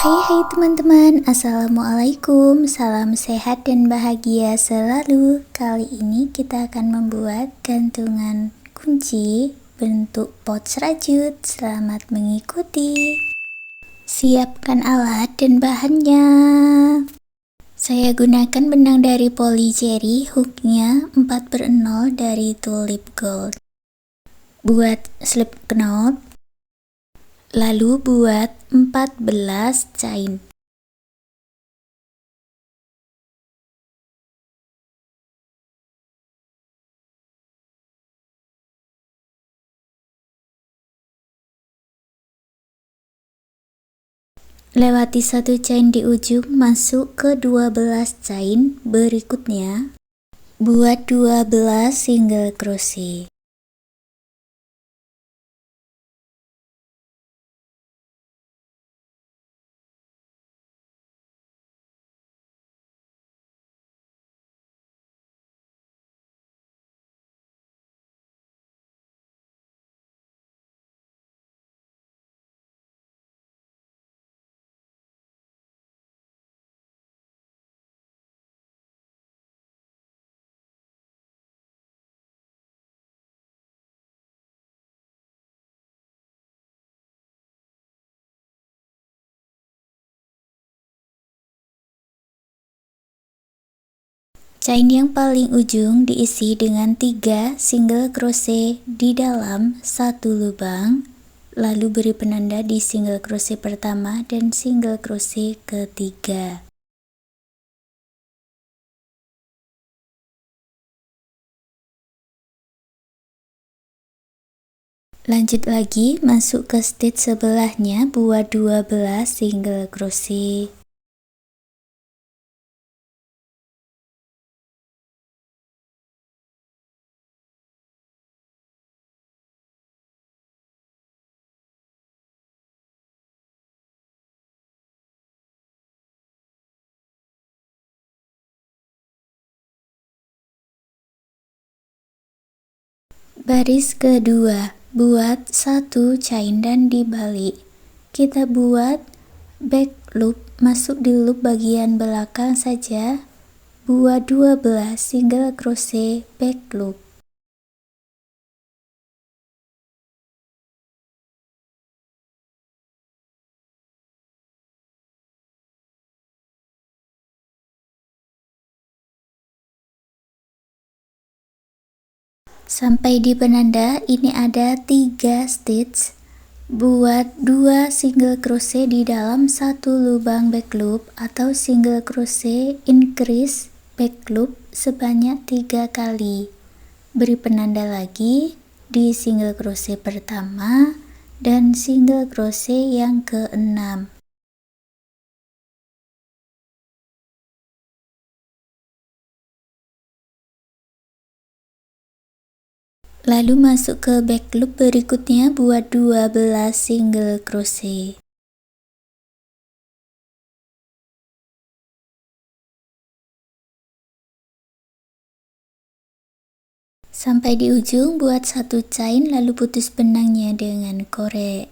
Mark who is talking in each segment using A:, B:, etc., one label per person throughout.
A: Hai teman-teman, Assalamualaikum, salam sehat dan bahagia selalu. Kali ini kita akan membuat gantungan kunci bentuk pouch rajut. Selamat mengikuti. Siapkan alat dan bahannya. Saya gunakan benang dari Polycherry, hooknya 4/0 dari Tulip Gold. Buat slip knot, lalu buat 14 chain. Lewati satu chain di ujung, masuk ke 12 chain berikutnya. Buat 12 single crochet. Chain yang paling ujung diisi dengan 3 single crochet di dalam satu lubang, lalu beri penanda di single crochet pertama dan single crochet ketiga. Lanjut lagi, masuk ke stitch sebelahnya, buat 12 single crochet. Baris kedua, buat 1 chain dan dibalik. Kita buat back loop, masuk di loop bagian belakang saja. Buat 12 single crochet back loop. Sampai di penanda ini ada 3 stitch. Buat 2 single crochet di dalam satu lubang back loop atau single crochet increase back loop sebanyak 3 kali. Beri penanda lagi di single crochet pertama dan single crochet yang ke-6. Lalu masuk ke back loop berikutnya, buat 12 single crochet. Sampai di ujung, buat 1 chain lalu putus benangnya dengan korek.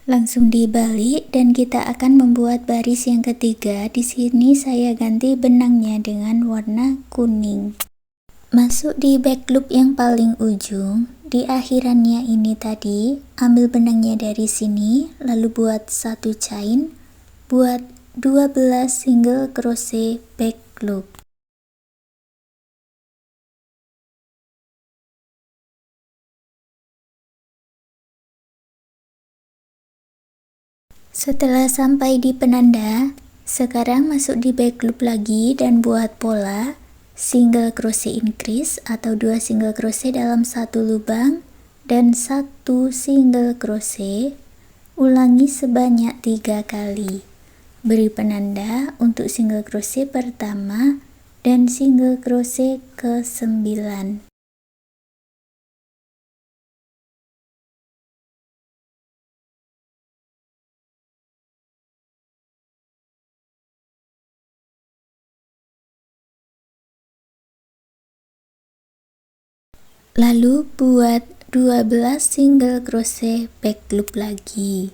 A: Langsung dibalik dan kita akan membuat baris yang ketiga. Di sini saya ganti benangnya dengan warna kuning. Masuk di back loop yang paling ujung, di akhirannya ini tadi, ambil benangnya dari sini, lalu buat 1 chain, buat 12 single crochet back loop. Setelah sampai di penanda, sekarang masuk di back loop lagi dan buat pola single crochet increase atau 2 single crochet dalam satu lubang dan 1 single crochet. Ulangi sebanyak 3 kali. Beri penanda untuk single crochet pertama dan single crochet ke-9. Lalu buat 12 single crochet back loop lagi.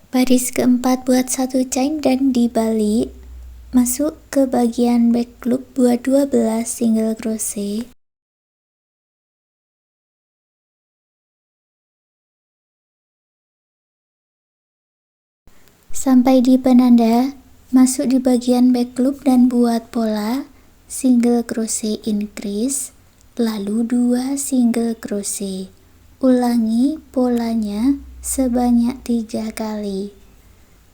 A: Baris keempat buat satu chain dan dibalik, masuk ke bagian back loop, buat 12 single crochet. Sampai di penanda, masuk di bagian back loop dan buat pola single crochet increase, lalu 2 single crochet. Ulangi polanya sebanyak 3 kali.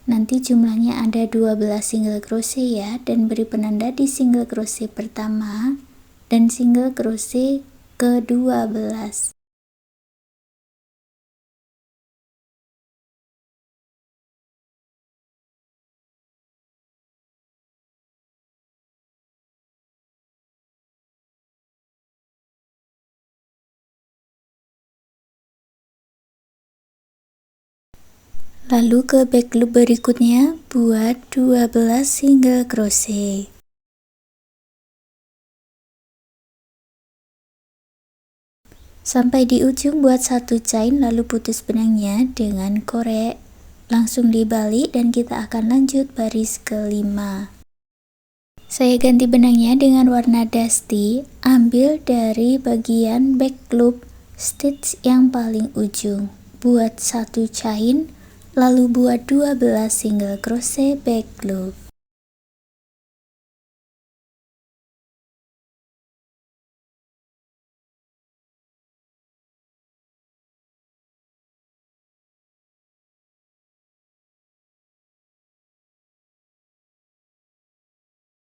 A: Nanti jumlahnya ada 12 single crochet ya, dan beri penanda di single crochet pertama dan single crochet ke-12. Lalu ke back loop berikutnya buat 12 single crochet. Sampai di ujung buat satu chain, lalu putus benangnya dengan korek. Langsung dibalik dan kita akan lanjut baris kelima. Saya ganti benangnya dengan warna dusty, ambil dari bagian back loop stitch yang paling ujung. Buat satu chain, lalu buat 12 single crochet back loop.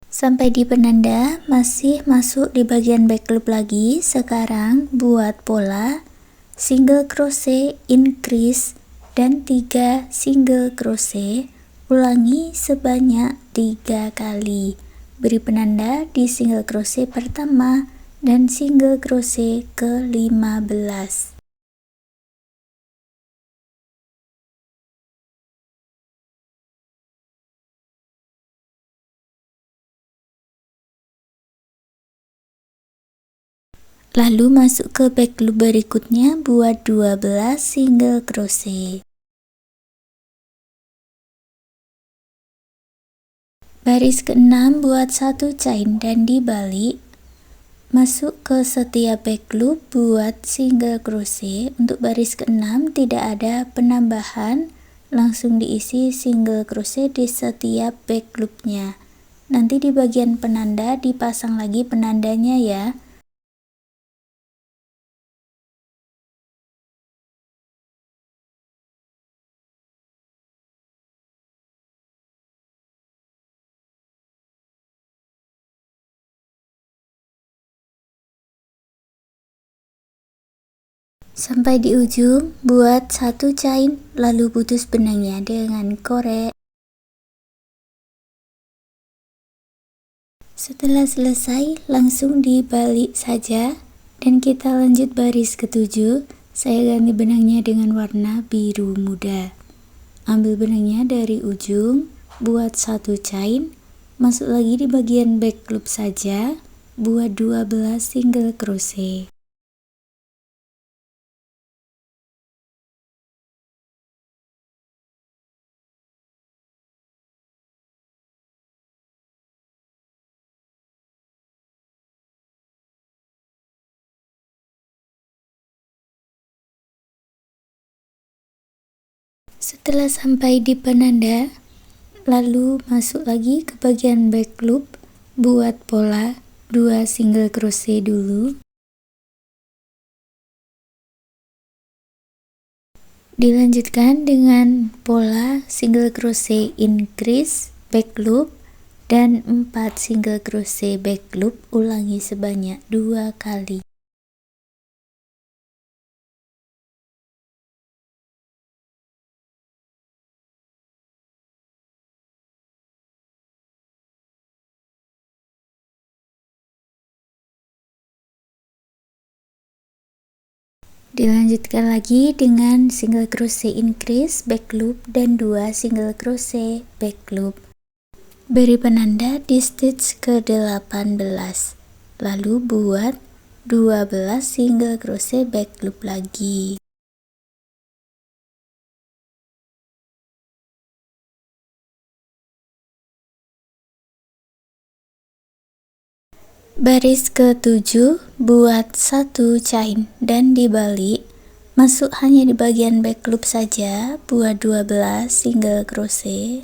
A: Sampai di penanda, masih masuk di bagian back loop lagi. Sekarang buat pola single crochet increase dan 3 single crochet. Ulangi sebanyak 3 kali. Beri penanda di single crochet pertama dan single crochet ke-15. Lalu masuk ke back loop berikutnya buat 12 single crochet. Baris ke-6 buat satu chain dan dibalik, masuk ke setiap back loop buat single crochet. Untuk baris ke-6 tidak ada penambahan, langsung diisi single crochet di setiap back loopnya. Nanti di bagian penanda dipasang lagi penandanya ya. Sampai di ujung, buat satu chain, lalu putus benangnya dengan korek. Setelah selesai, langsung dibalik saja, dan kita lanjut baris ke-7. Saya ganti benangnya dengan warna biru muda. Ambil benangnya dari ujung, buat satu chain, masuk lagi di bagian back loop saja, buat 12 single crochet. Setelah sampai di penanda, lalu masuk lagi ke bagian back loop, buat pola 2 single crochet dulu. Dilanjutkan dengan pola single crochet increase back loop dan 4 single crochet back loop. Ulangi sebanyak 2 kali. Dilanjutkan lagi dengan single crochet increase back loop dan 2 single crochet back loop. Beri penanda di stitch ke-18, lalu buat 12 single crochet back loop lagi. Baris ke-7 buat 1 chain dan dibalik, masuk hanya di bagian back loop saja, buat 12 single crochet.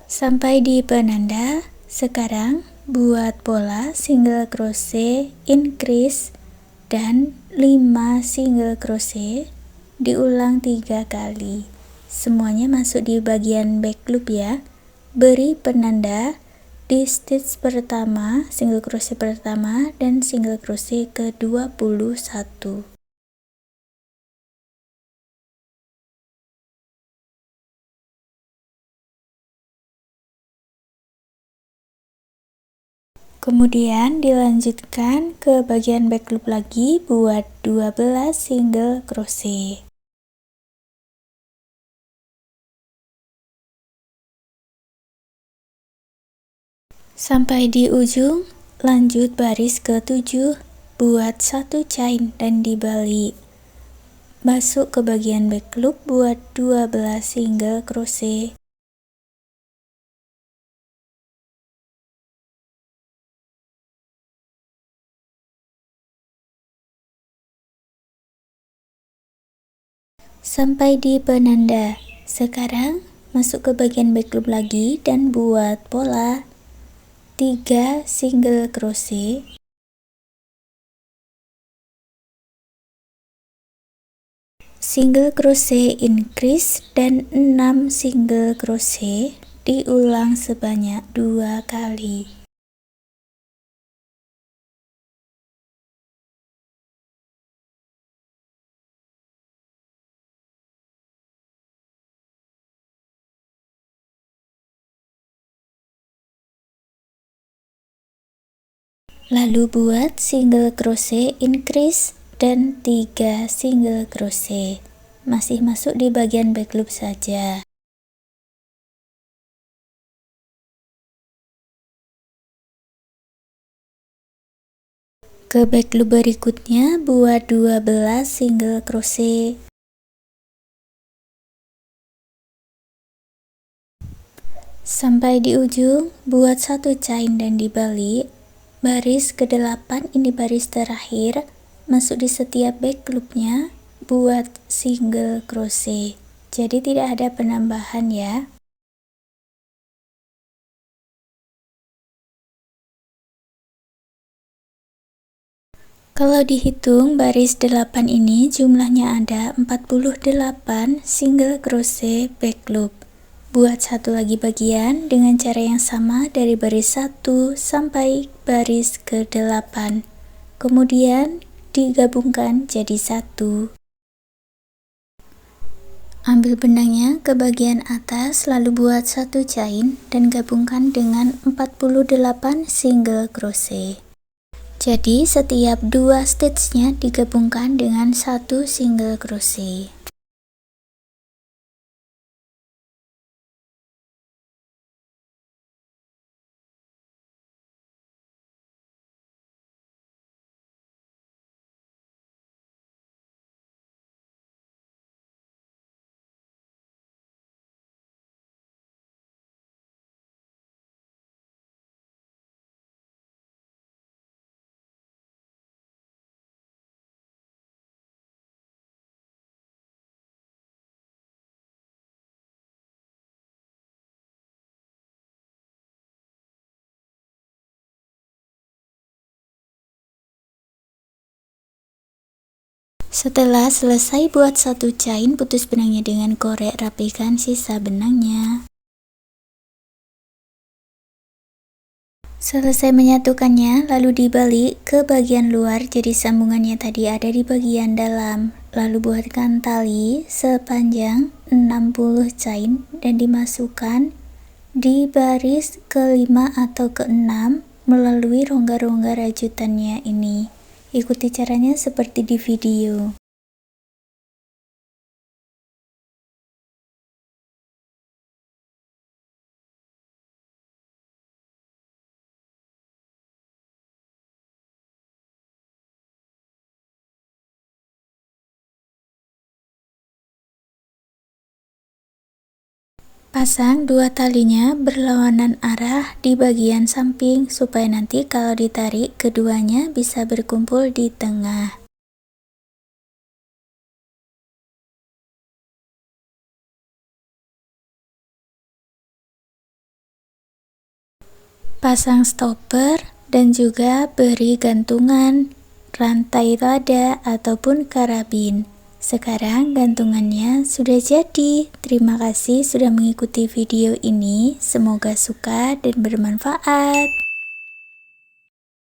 A: Sampai di penanda. Sekarang buat pola single crochet increase dan 5 single crochet, diulang 3 kali. Semuanya masuk di bagian back loop ya. Beri penanda di stitch pertama, single crochet pertama dan single crochet ke-21. Kemudian dilanjutkan ke bagian back loop lagi buat 12 single crochet. Sampai di ujung, lanjut baris ke-7 buat 1 chain dan dibalik. Masuk ke bagian back loop buat 12 single crochet. Sampai di penanda. Sekarang masuk ke bagian back loop lagi dan buat pola 3 single crochet. Single crochet increase dan 6 single crochet, diulang sebanyak 2 kali. Lalu buat single crochet increase dan 3 single crochet. Masih masuk di bagian back loop saja. Ke back loop berikutnya buat 12 single crochet. Sampai di ujung, buat 1 chain dan dibalik. Baris ke-8 ini baris terakhir, masuk di setiap back loopnya, buat single crochet. Jadi tidak ada penambahan ya. Kalau dihitung baris 8 ini jumlahnya ada 48 single crochet back loop. Buat satu lagi bagian dengan cara yang sama dari baris 1 sampai baris ke-8. Kemudian digabungkan jadi satu. Ambil benangnya ke bagian atas lalu buat 1 chain dan gabungkan dengan 48 single crochet. Jadi setiap 2 stitchnya digabungkan dengan 1 single crochet. Setelah selesai buat 1 chain, putus benangnya dengan korek, rapikan sisa benangnya. Selesai menyatukannya, lalu dibalik ke bagian luar jadi sambungannya tadi ada di bagian dalam. Lalu buatkan tali sepanjang 60 chain dan dimasukkan di baris ke-5 atau ke-6 melalui rongga-rongga rajutannya ini. Ikuti caranya seperti di video. Pasang dua talinya berlawanan arah di bagian samping supaya nanti kalau ditarik keduanya bisa berkumpul di tengah. Pasang stopper dan juga beri gantungan rantai lada ataupun karabin. Sekarang gantungannya sudah jadi. Terima kasih sudah mengikuti video ini. Semoga suka dan bermanfaat.